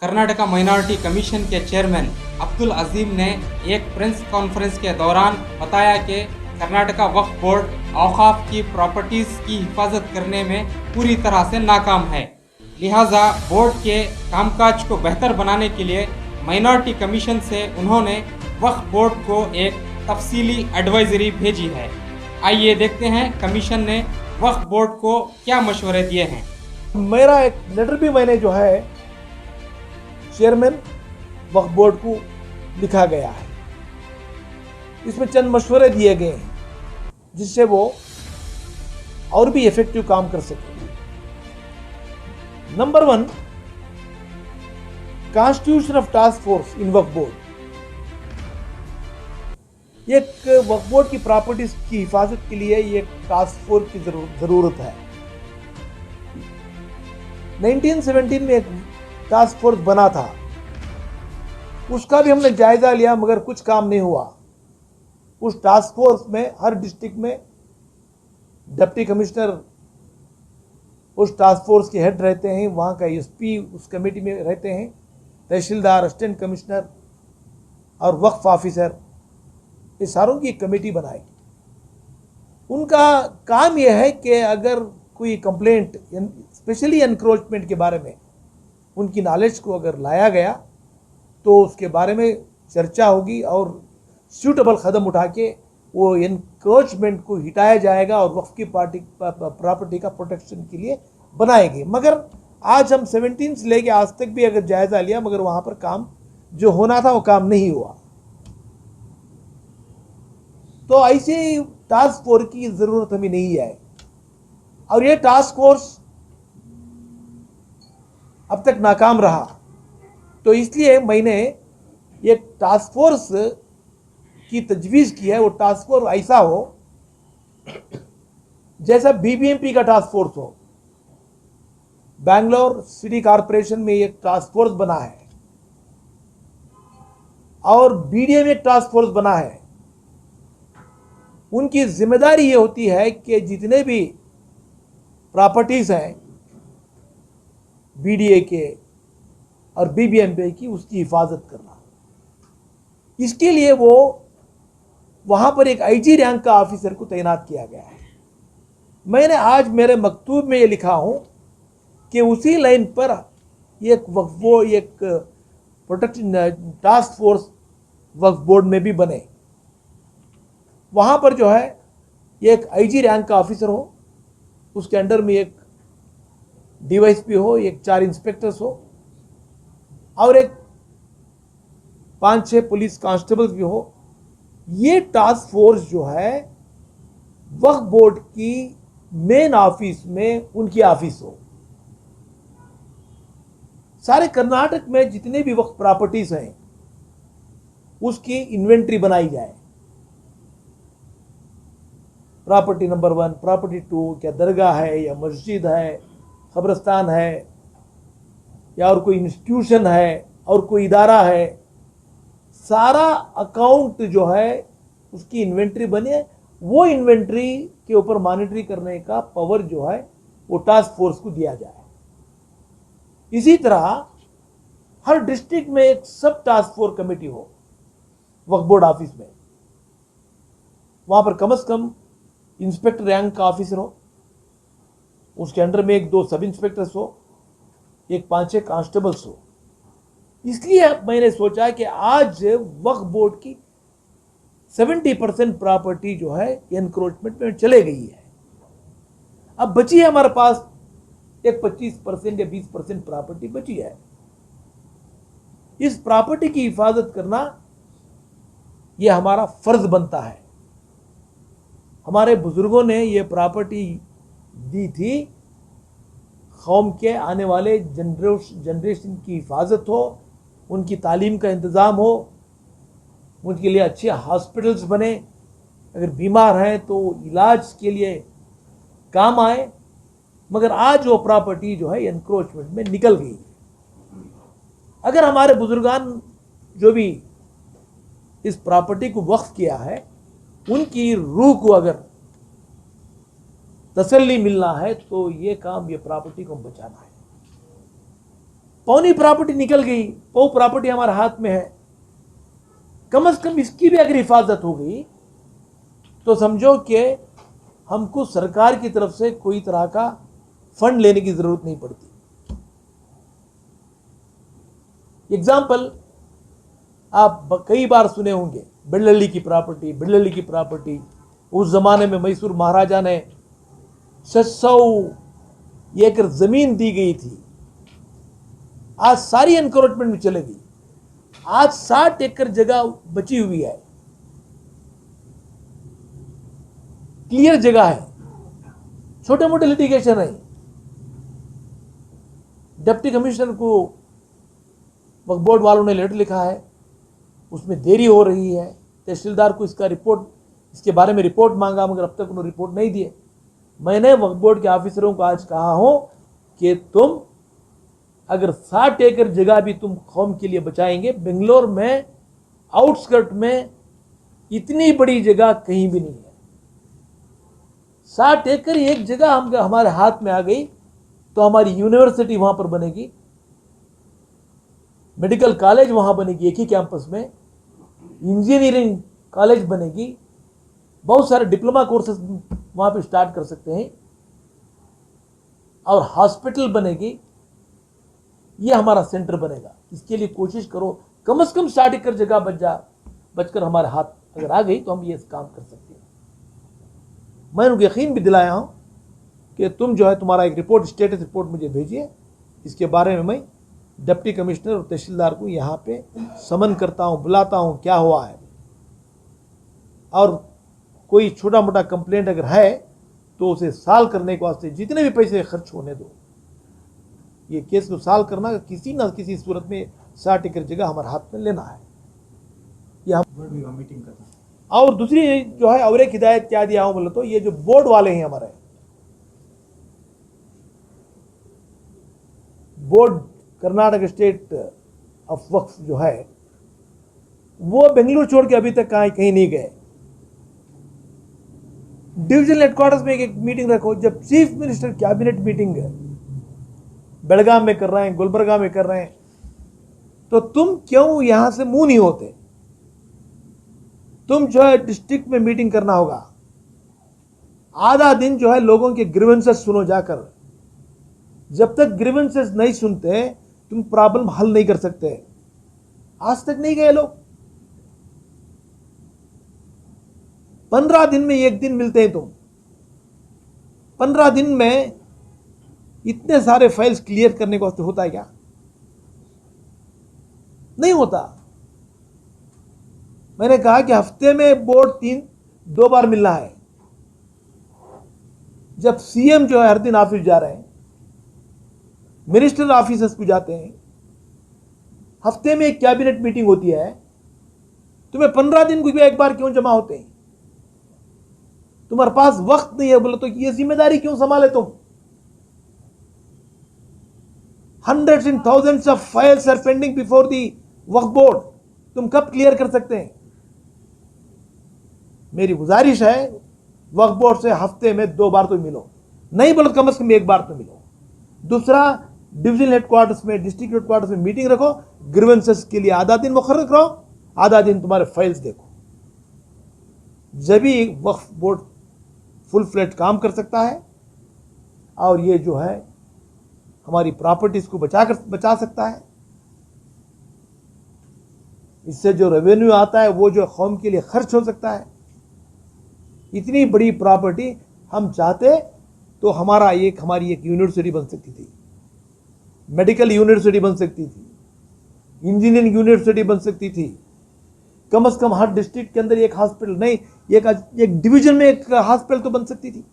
Karnataka minority commission के chairman Abdul अजीम ने एक प्रेस कॉन्फ्रेंस के दौरान बताया कि कर्नाटका वक्फ बोर्ड औकाफ की प्रॉपर्टीज की हिफाजत करने में पूरी तरह से नाकाम है। लिहाजा बोर्ड के कामकाज को बेहतर बनाने के लिए माइनॉरिटी कमीशन से उन्होंने वक्फ बोर्ड को एक तफसीली एडवाइजरी भेजी है। आइए देखते हैं कमीशन ने वक्फ बोर्ड को क्या मशवरे दिए हैं। मेरा एक लेटर भी मैंने जो है चेयरमैन वक्फ बोर्ड को लिखा गया है। इसमें चंद मशवरे दिए गए हैं जिससे वो और भी इफेक्टिव काम कर सके। Number 1, constitution of task force in Waqf board. एक वक्फ बोर्ड की प्रॉपर्टीज की हिफाजत के लिए एक टास्क फोर्स की जरूरत है। 1917 में एक टास्क फोर्स बना था, उसका भी हमने जायजा लिया मगर कुछ काम नहीं हुआ। उस टास्क फोर्स में हर डिस्ट्रिक्ट में डिप्टी कमिश्नर उस टास्क फोर्स के हेड रहते हैं, वहाँ का एसपी उस कमेटी में रहते हैं, तहसीलदार, असिस्टेंट कमिश्नर और वक्फ ऑफिसर, ये सारों की एक कमेटी बनाई। उनका काम यह है कि अगर कोई कंप्लेंट स्पेशली एनक्रोचमेंट के बारे में उनकी नॉलेज को अगर लाया गया तो उसके बारे में चर्चा होगी और सूटेबल कदम उठा के वो एनक्रोचमेंट को हटाया जाएगा और वक्फ की प्रॉपर्टी का प्रोटेक्शन के लिए बनाएंगे। मगर आज हम 17 से लेके आज तक भी अगर जायजा लिया मगर वहाँ पर काम जो होना था वो काम नहीं हुआ। तो ऐसे टास्क फोर्स की जरूरत हमें नहीं है और ये टास्क फोर्स अब तक नाकाम रहा। तो इसलिए मैंने एक टास्क फोर्स की तजवीज़ की है। वो टास्क फोर्स ऐसा हो जैसा बीबीएमपी का टास्क फोर्स हो। बैंगलोर सिटी कॉरपोरेशन में एक टास्क फोर्स बना है और बीडीए में एक टास्क फोर्स बना है। उनकी जिम्मेदारी ये होती है कि जितने भी प्रॉपर्टीज हैं बीडीए के और बीबीएमपी की, उसकी हिफाजत करना। इसके लिए वो वहां पर एक आईजी रैंक का ऑफिसर को तैनात किया गया है। मैंने आज मेरे मकतूब में ये लिखा हूं कि उसी लाइन पर एक प्रोटेक्शन टास्क फोर्स वक्फ बोर्ड में भी बने। वहां पर जो है एक आईजी रैंक का ऑफिसर हो, उसके अंडर में एक डीवाईएसपी हो, एक 4 इंस्पेक्टर्स हो और एक 5-6 पुलिस कांस्टेबल्स भी हो। ये टास्क फोर्स जो है वक्फ बोर्ड की मेन ऑफिस में उनकी ऑफिस हो। सारे कर्नाटक में जितने भी वक्फ प्रॉपर्टीज हैं उसकी इन्वेंट्री बनाई जाए। प्रॉपर्टी नंबर 1, प्रॉपर्टी 2, क्या दरगाह है या मस्जिद है, कब्रिस्तान है या और कोई इंस्टीट्यूशन है और कोई इदारा है, सारा अकाउंट जो है उसकी इन्वेंट्री बने। वो इन्वेंट्री के ऊपर मॉनिटरी करने का पावर जो है वो टास्क फोर्स को दिया जाए। इसी तरह हर डिस्ट्रिक्ट में एक सब टास्क फोर्स कमेटी हो वक्फ बोर्ड ऑफिस में। वहां पर कम से कम इंस्पेक्टर रैंक का ऑफिसर हो, उसके अंडर में 1-2 सब इंस्पेक्टर्स हो, एक 5-6 कांस्टेबल्स हो। इसलिए मैंने सोचा कि आज वक्फ बोर्ड की 70% प्रॉपर्टी जो है एनक्रोचमेंट में चले गई है। अब बची है हमारे पास एक 25% या 20% प्रॉपर्टी बची है। इस प्रॉपर्टी की हिफाजत करना यह हमारा फर्ज बनता है। हमारे बुजुर्गों ने यह प्रॉपर्टी दी थी कौम के आने वाले जनरेशन की हिफाजत हो, उनकी तालीम का इंतज़ाम हो, उनके लिए अच्छे हॉस्पिटल्स बने, अगर बीमार हैं तो इलाज के लिए काम आए। मगर आज वो प्रॉपर्टी जो है एनक्रोचमेंट में निकल गई। अगर हमारे बुजुर्गान जो भी इस प्रॉपर्टी को वक्फ किया है उनकी रूह को अगर तसल्ली मिलना है तो ये काम, ये प्रॉपर्टी को बचाना है। पौनी प्रॉपर्टी निकल गई, वो प्रॉपर्टी हमारे हाथ में है, कम से कम इसकी भी अगर हिफाजत हो गई तो समझो कि हमको सरकार की तरफ से कोई तरह का फंड लेने की जरूरत नहीं पड़ती। एग्जाम्पल आप कई बार सुने होंगे, बेल्लल्ली की प्रॉपर्टी, बेल्लल्ली की प्रॉपर्टी। उस जमाने में मैसूर महाराजा ने 600 एकड़ जमीन दी गई थी, आज सारी एनक्रोचमेंट में चले गई। आज 60 एकड़ जगह बची हुई है, क्लियर जगह है, छोटे मोटे लिटिगेशन है। डिप्टी कमिश्नर को वक्फ बोर्ड वालों ने लेटर लिखा है, उसमें देरी हो रही है। तहसीलदार को इसके बारे में रिपोर्ट मांगा, मगर अब तक उन्होंने रिपोर्ट नहीं दिए। मैंने वक्फ बोर्ड के ऑफिसरों को आज कहा हूं कि तुम अगर 60 एकड़ जगह भी तुम कौम के लिए बचाएंगे, बेंगलोर में आउटस्कर्ट में इतनी बड़ी जगह कहीं भी नहीं है। 60 एकड़ एक जगह हमारे हाथ में आ गई तो हमारी यूनिवर्सिटी वहां पर बनेगी, मेडिकल कॉलेज वहां बनेगी एक ही कैंपस में, इंजीनियरिंग कॉलेज बनेगी, बहुत सारे डिप्लोमा कोर्सेज वहां पे स्टार्ट कर सकते हैं, और हॉस्पिटल बनेगी। ये हमारा सेंटर बनेगा। इसके लिए कोशिश करो, कम से कम 60 एकड़ जगह बचकर हमारे हाथ अगर आ गई तो हम ये काम कर सकते हैं। मैं उनको यकीन भी दिलाया हूं कि तुम जो है तुम्हारा एक रिपोर्ट, स्टेटस रिपोर्ट मुझे भेजिए। इसके बारे में मैं डिप्टी कमिश्नर और तहसीलदार को यहाँ पे समन करता हूँ, बुलाता हूँ क्या हुआ है, और कोई छोटा मोटा कंप्लेंट अगर है तो उसे सॉल्व करने के वास्ते जितने भी पैसे खर्च होने दो, ये केस को सॉल्व करना किसी न किसी सूरत में 60 एकड़ जगह हमारे हाथ में लेना है। ये हम मीटिंग करना। और दूसरी जो है और एक हिदायत क्या दिया हूं बोले तो, ये जो बोर्ड वाले हैं हमारे बोर्ड, कर्नाटक स्टेट ऑफ वक्फ जो है, वो बेंगलुरु छोड़ के अभी तक कहीं नहीं गए। डिविजनल हेडक्वार्टर्स में एक मीटिंग रखो। जब चीफ मिनिस्टर कैबिनेट मीटिंग बेलगाम में कर रहे हैं, गुलबर्गा में कर रहे हैं, तो तुम क्यों यहां से मुंह नहीं होते? तुम जो है डिस्ट्रिक्ट में मीटिंग करना होगा। आधा दिन जो है लोगों के ग्रीवेंसेस सुनो जाकर। जब तक ग्रीवेंसेस नहीं सुनते तुम प्रॉब्लम हल नहीं कर सकते। आज तक नहीं गए लोग। 15 दिन में एक दिन मिलते हैं तुम। 15 दिन में इतने सारे फाइल्स क्लियर करने को होता है क्या? नहीं होता। मैंने कहा कि हफ्ते में बोर्ड 2 बार मिलना है। जब सीएम जो है हर दिन ऑफिस जा रहे हैं, मिनिस्टर ऑफिसर्स को जाते हैं, हफ्ते में एक कैबिनेट मीटिंग होती है, तुम्हें 15 दिन को एक बार क्यों जमा होते हैं? तुम्हारे पास वक्त नहीं है बोले तो ये जिम्मेदारी क्यों संभाले तुम? Hundreds and thousands of files are pending before the Waqf board. तुम कब क्लियर कर सकते हैं? मेरी गुजारिश है वक्फ बोर्ड से हफ्ते में 2 बार तो मिलो, नहीं बोले कम से कम 1 बार तो मिलो। दूसरा, डिविजनल हेडक्वार्टर्स में, डिस्ट्रिक्ट हेडक्वार्टर्स में मीटिंग रखो। ग्रीवेंसेस के लिए आधा दिन मुखर्रर करो, आधा दिन तुम्हारे फाइल्स देखो। जब भी वक्फ बोर्ड फुल फ्लेट काम कर सकता है और ये जो है हमारी प्रॉपर्टीज को बचा सकता है। इससे जो रेवेन्यू आता है वो जो कौम के लिए खर्च हो सकता है। इतनी बड़ी प्रॉपर्टी हम चाहते तो हमारी एक यूनिवर्सिटी बन सकती थी, मेडिकल यूनिवर्सिटी बन सकती थी, इंजीनियरिंग यूनिवर्सिटी बन सकती थी। कम से कम हर डिस्ट्रिक्ट के अंदर एक हॉस्पिटल, नहीं एक डिवीजन में एक हॉस्पिटल तो बन सकती थी।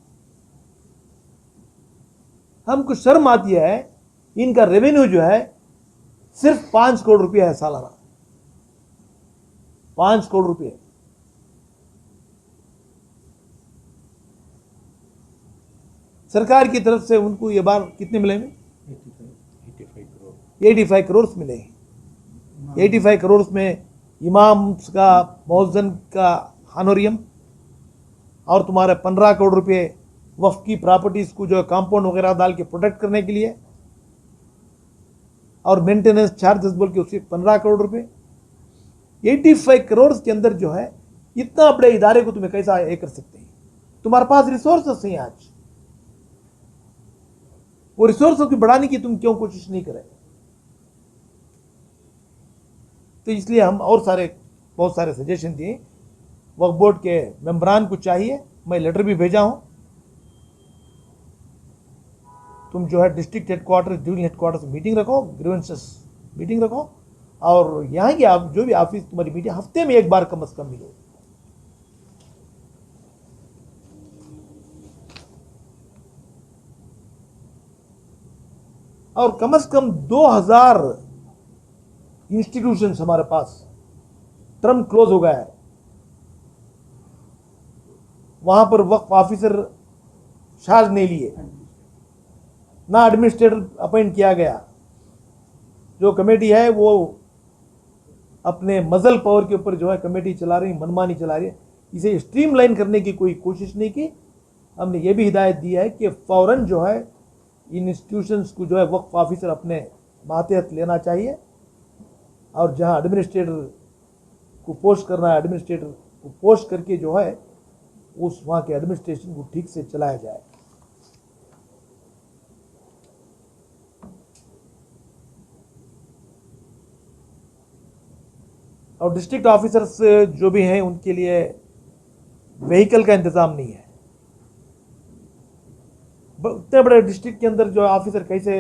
हमको शर्म आती है, इनका रेवेन्यू जो है सिर्फ 5 करोड़ रुपया है सालाना। 5 करोड़ रुपये। सरकार की तरफ से उनको ये बार कितने मिलेंगे? 85 करोड़ मिले। 85 करोड़ में इमाम का, मौजन का हानोरियम और तुम्हारे 15 करोड़ रुपये वक्फ की प्रॉपर्टीज को जो कंपाउंड वगैरह डाल के प्रोटेक्ट करने के लिए, और मेंटेनेंस चार्जेस बोल के उसके 15 करोड़ रुपए। 85 करोड़ के अंदर जो है इतना बड़े इदारे को तुम्हें कैसा ये कर सकते हैं? तुम्हारे पास रिसोर्सेस हैं आज, वो रिसोर्सेस को बढ़ाने की तुम क्यों कोशिश नहीं करे? तो इसलिए हम और बहुत सारे सजेशन दिए। वक्फ बोर्ड के मेंबरान को चाहिए, मैं लेटर भी भेजा हूं, तुम जो है district headquarter, division headquarter meeting रखो, ग्रीवेंसेस मीटिंग रखो, और यहाँ की आप जो भी ऑफिस तुम्हारी मीटिंग हफ्ते में एक बार कम से कम मिलो। और कम से कम 2000 इंस्टीट्यूशंस हमारे पास टर्म क्लोज हो गया है, वहां पर वक्फ ऑफिसर चार्ज नहीं लिए, ना एडमिनिस्ट्रेटर अपॉइंट किया गया। जो कमेटी है वो अपने मजल पावर के ऊपर जो है कमेटी चला रही, मनमानी चला रही है। इसे स्ट्रीमलाइन करने की कोई कोशिश नहीं की। हमने ये भी हिदायत दी है कि फौरन जो है इन इंस्टीट्यूशंस को जो है वक्फ ऑफिसर अपने मातहत लेना चाहिए, और जहां एडमिनिस्ट्रेटर को पोस्ट करना है, एडमिनिस्ट्रेटर को पोस्ट करके जो है उस वहाँ के एडमिनिस्ट्रेशन को ठीक से चलाया जाए। और डिस्ट्रिक्ट ऑफिसर्स जो भी हैं उनके लिए व्हीकल का इंतजाम नहीं है। इतने बड़े डिस्ट्रिक्ट के अंदर जो ऑफिसर कैसे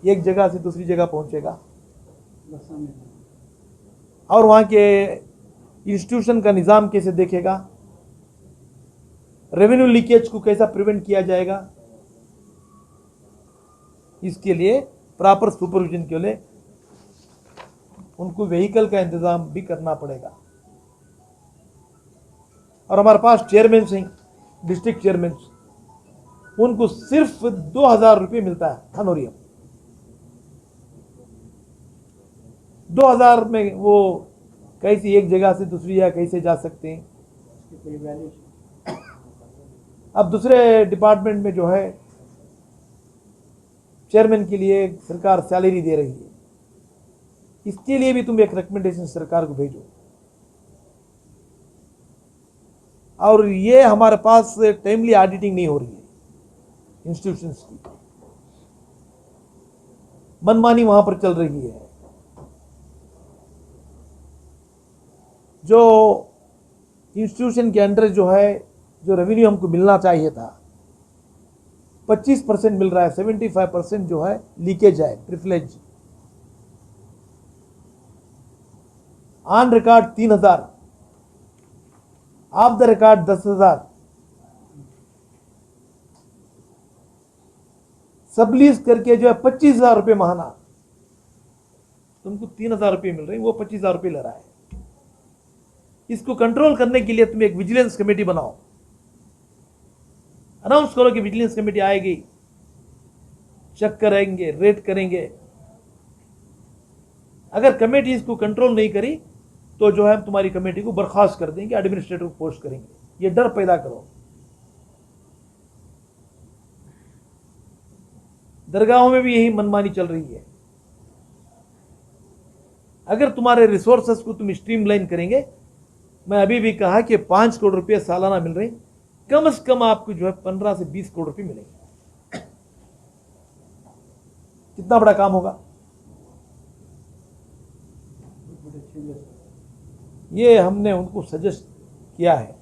एक जगह से दूसरी जगह पहुंचेगा, और वहाँ के इंस्टीट्यूशन का निज़ाम कैसे देखेगा, रेवेन्यू लीकेज को कैसा प्रिवेंट किया जाएगा। इसके लिए प्रॉपर सुपरविजन के लिए उनको व्हीकल का इंतजाम भी करना पड़ेगा। और हमारे पास चेयरमैन हैं, डिस्ट्रिक्ट चेयरमैन, उनको सिर्फ 2000 रुपये मिलता है हनोरियम। 2000 में वो कैसी एक जगह से दूसरी जगह कैसे जा सकते हैं। अब दूसरे डिपार्टमेंट में जो है चेयरमैन के लिए सरकार सैलरी दे रही है, इसके लिए भी तुम एक रिकमेंडेशन सरकार को भेजो। और ये हमारे पास टाइमली ऑडिटिंग नहीं हो रही है इंस्टीट्यूशंस की, मनमानी वहां पर चल रही है। जो इंस्टीट्यूशन के अंडर जो है जो रेवेन्यू हमको मिलना चाहिए था 25% मिल रहा है, 75% जो है लीकेज है, privilege. On record 3000, of the record 10,000, sublease करके जो है 25,000 रुपये महीना। तुमको 3,000 रुपये मिल रहे हैं, वो 25,000 रुपये ले रहा है। इसको कंट्रोल करने के लिए तुम एक विजिलेंस कमेटी बनाओ, अनाउंस करो कि विजिलेंस कमेटी आएगी, चेक करेंगे, रेट करेंगे। अगर कमेटी इसको कंट्रोल नहीं करी तो जो है तुम्हारी कमेटी को बर्खास्त कर देंगे, एडमिनिस्ट्रेटर को पोस्ट करेंगे। ये डर पैदा करो। दरगाहों में भी यही मनमानी चल रही है। अगर तुम्हारे रिसोर्सेस को तुम स्ट्रीमलाइन करेंगे, मैं अभी भी कहा कि 5 करोड़ रुपए सालाना मिल रहे, कम से कम आपको जो है 15 से 20 करोड़ रुपए मिलेंगे। कितना बड़ा काम होगा ये हमने उनको सजेस्ट किया है।